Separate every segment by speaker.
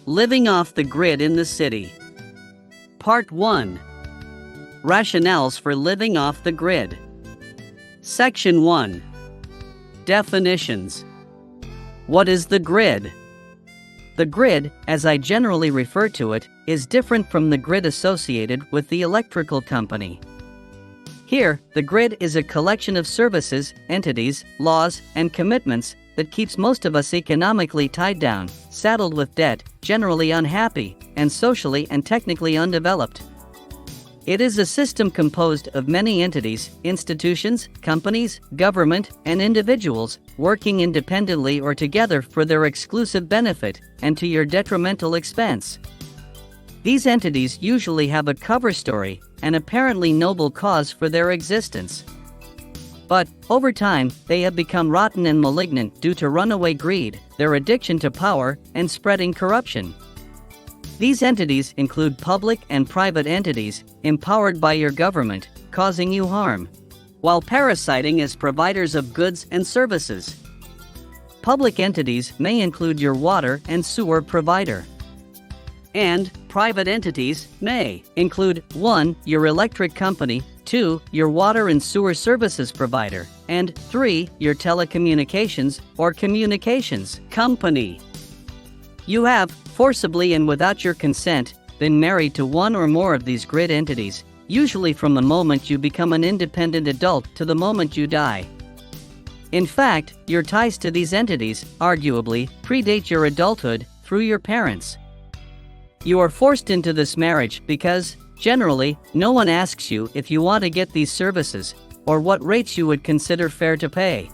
Speaker 1: Living off the grid in the city. Part 1. Rationales for living off the grid. Section 1. Definitions. What is the grid? The grid, as I generally refer to it, is different from the grid associated with the electrical company. Here, the grid is a collection of services, entities, laws, and commitments that keeps most of us economically tied down, saddled with debt, generally unhappy, and socially and technically undeveloped. It is a system composed of many entities, institutions, companies, government, and individuals, working independently or together for their exclusive benefit, and to your detrimental expense. These entities usually have a cover story, an apparently noble cause for their existence. But, over time, they have become rotten and malignant due to runaway greed, their addiction to power, and spreading corruption. These entities include public and private entities, empowered by your government, causing you harm, while parasiting as providers of goods and services. Public entities may include your water and sewer provider. And private entities may include 1. Your electric company, 2. Your water and sewer services provider, and 3. Your telecommunications or communications company. You have, forcibly and without your consent, been married to one or more of these grid entities, usually from the moment you become an independent adult to the moment you die. In fact, your ties to these entities, arguably, predate your adulthood through your parents. You are forced into this marriage because, generally, no one asks you if you want to get these services, or what rates you would consider fair to pay.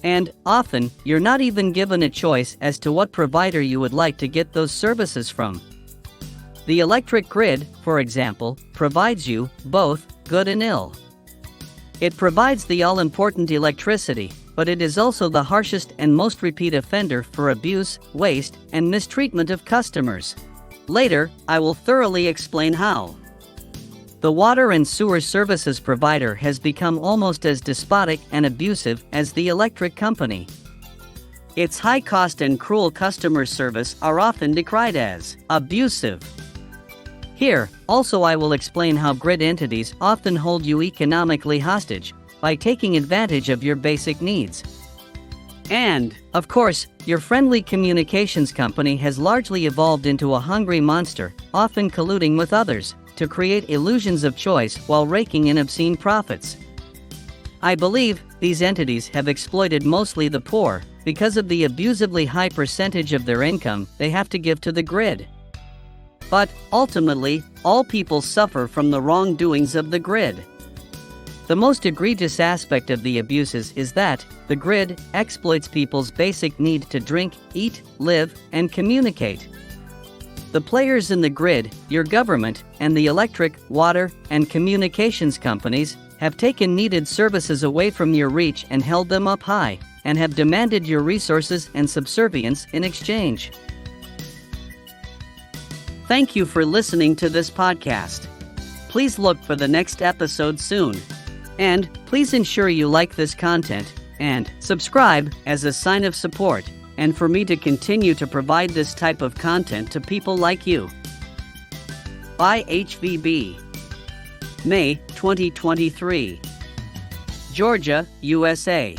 Speaker 1: And, often, you're not even given a choice as to what provider you would like to get those services from. The electric grid, for example, provides you both good and ill. It provides the all-important electricity, but it is also the harshest and most repeat offender for abuse, waste, and mistreatment of customers. Later, I will thoroughly explain how. The water and sewer services provider has become almost as despotic and abusive as the electric company. Its high cost and cruel customer service are often decried as abusive. Here, also I will explain how grid entities often hold you economically hostage by taking advantage of your basic needs. And, of course, your friendly communications company has largely evolved into a hungry monster, often colluding with others, to create illusions of choice while raking in obscene profits. I believe these entities have exploited mostly the poor because of the abusively high percentage of their income they have to give to the grid. But, ultimately, all people suffer from the wrongdoings of the grid. The most egregious aspect of the abuses is that the grid exploits people's basic need to drink, eat, live, and communicate. The players in the grid, your government, and the electric, water, and communications companies have taken needed services away from your reach and held them up high, and have demanded your resources and subservience in exchange. Thank you for listening to this podcast. Please look for the next episode soon. And please ensure you like this content and subscribe as a sign of support, and for me to continue to provide this type of content to people like you. By HVB. May 2023. Georgia, USA.